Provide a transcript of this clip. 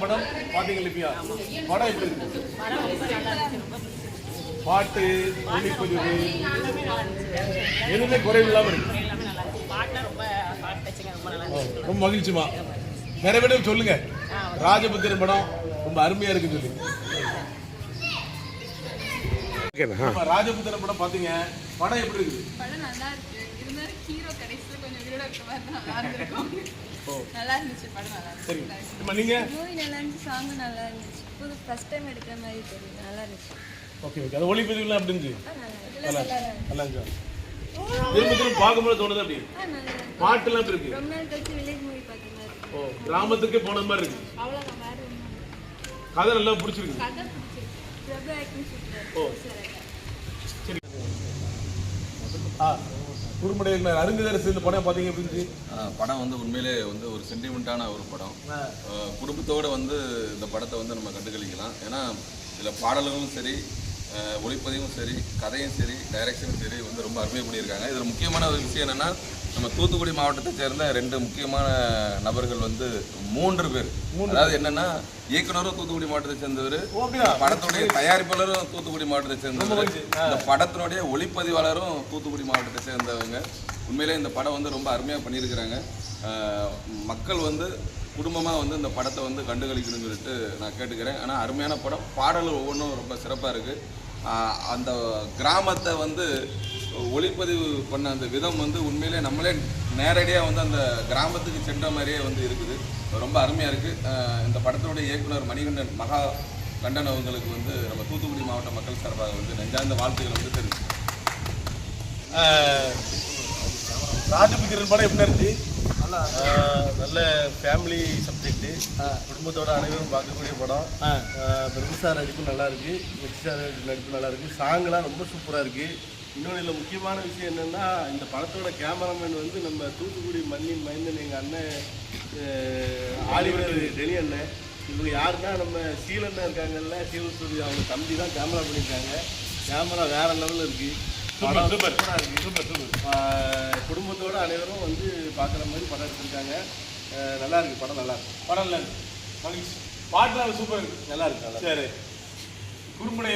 படம் பாத்தீங்க இல்லையா? படம் எப்படி இருக்கு? பாட்டு, ஒளிப்பதிவு எதுவுமே குறைவு இல்லாம இருக்கு. ரொம்ப மகிழ்ச்சிமா. நிறைய பேரும் சொல்லுங்க, ராஜபுத்திரன் படம் ரொம்ப அருமையா இருக்குன்னு சொல்லி. ராஜபுத்திரன் படம் பாத்தீங்க, படம் எப்படி இருக்குது? படம் நல்லா இருக்கு. இருந்தாலும் ஹீரோ கடைசில கொஞ்சம் வீடியோ எடுக்க மாதிரி நல்லா இருந்திருக்கும். நல்லா இருந்துச்சு படம். நல்லா இருந்துச்சு. இப்போ நீங்க மூவி நல்லா இருந்துச்சு, சாங் நல்லா இருந்துச்சு. புது ஃபர்ஸ்ட் டைம் எடுக்கிற மாதிரி தெரியும். நல்லா இருந்துச்சு. Okay okay. அது ஒளிப்பதிவுலாம் எப்படி இருந்துச்சு? நல்லா நல்லா இருந்துச்சு. திரும்ப திரும்ப பார்க்கும்போது தோணுது அப்படி. பாட்டுலாம் எப்படி இருக்கு? ரொம்ப நாள் கழிச்சு வில்லேஜ் மூவி பார்த்த மாதிரி இருக்கு. ஓ, கிராமத்துக்கே போன மாதிரி இருக்கு. அவ்வளவுதான், வேற ஒண்ணும் இல்ல. கதை நல்லா பிடிச்சிருக்கு. கதை பிடிச்சிருக்கு. பிரபு ஆக்டிங் சூப்பரா ஓ இருக்கு. சரி. குறும்படை அருங்கதரசு இந்த படம் பார்த்தீங்க அப்படின்னு படம் வந்து உண்மையிலே வந்து ஒரு சென்டிமெண்ட்டான ஒரு படம். குடும்பத்தோடு வந்து இந்த படத்தை வந்து நம்ம கண்டுகளிக்கலாம். ஏன்னா இதில் பாடல்களும் சரி, ஒளிப்பதிவும் சரி, கதையும் சரி, டைரக்ஷனும் சரி வந்து ரொம்ப அருமையாக பண்ணியிருக்காங்க. இதில் முக்கியமான ஒரு விஷயம் என்னென்னா, நம்ம தூத்துக்குடி மாவட்டத்தை சேர்ந்த 2 முக்கியமான நபர்கள் வந்து 3 பேர். அதாவது என்னென்னா, இயக்குனரும் தூத்துக்குடி மாவட்டத்தை சேர்ந்தவர், படத்துடைய தயாரிப்பாளரும் தூத்துக்குடி மாவட்டத்தை சேர்ந்தவர், இந்த படத்தினுடைய ஒளிப்பதிவாளரும் தூத்துக்குடி மாவட்டத்தை சேர்ந்தவங்க. உண்மையிலே இந்த படம் வந்து ரொம்ப அருமையாக பண்ணியிருக்கிறாங்க. மக்கள் வந்து குடும்பமாக வந்து இந்த படத்தை வந்து கண்டுகளிக்கணும்னு சொல்லிட்டு நான் கேட்டுக்கிறேன். ஆனால் அருமையான படம், பாடல்கள் ஒவ்வொன்றும் ரொம்ப சிறப்பாக இருக்குது. அந்த கிராமத்தை வந்து ஒளிப்பதிவு பண்ண அந்த விதம் வந்து உண்மையிலே நம்மளே நேரடியாக வந்து அந்த கிராமத்துக்கு சென்ற மாதிரியே வந்து இருக்குது. ரொம்ப அருமையாக இருக்குது. இந்த படத்தினுடைய இயக்குனர் மணிகண்டன் மகா கண்டன் அவங்களுக்கு வந்து நம்ம தூத்துக்குடி மாவட்ட மக்கள் சார்பாக வந்து நெஞ்சார்ந்த வாழ்த்துக்கள் வந்து தெரிவிச்சு. ராஜபுத்திரன் படம் எப்படி இருந்துச்சு? நல்ல ஃபேமிலி சப்ஜெக்ட், குடும்பத்தோட அனைவரும் பார்க்கக்கூடிய படம். பிரபு சார் நடிப்பு நல்லா இருக்கு, வெற்றி சார் நடிப்பு நல்லா இருக்கு, சாங்லாம் ரொம்ப சூப்பராக இருக்கு. இன்னொன்று இதில் முக்கியமான விஷயம் என்னென்னா, இந்த படத்தோட கேமராமேன் வந்து நம்ம தூத்துக்குடி மண்ணின் மைந்தன் எங்கள் அண்ணன் ஆலிவர் டெலி அண்ணன். இவங்க யாருன்னா நம்ம சீலண்ணன் இருக்காங்கல்ல, சீலன் ஸ்டுடியோ, அவங்க தம்பி தான் கேமரா பண்ணியிருக்காங்க. கேமரா வேற லெவலில் இருக்குது. குடும்பத்தோடு அனைவரும் வந்து பார்க்குற மாதிரி படம் எடுத்திருக்காங்க. நல்லா இருக்கு படம். நல்லா இருக்கு படம். நல்லா இருக்கு. பாட்டுலாம் சூப்பர் இருக்கு. நல்லா இருக்கு. சரி, குறும்படை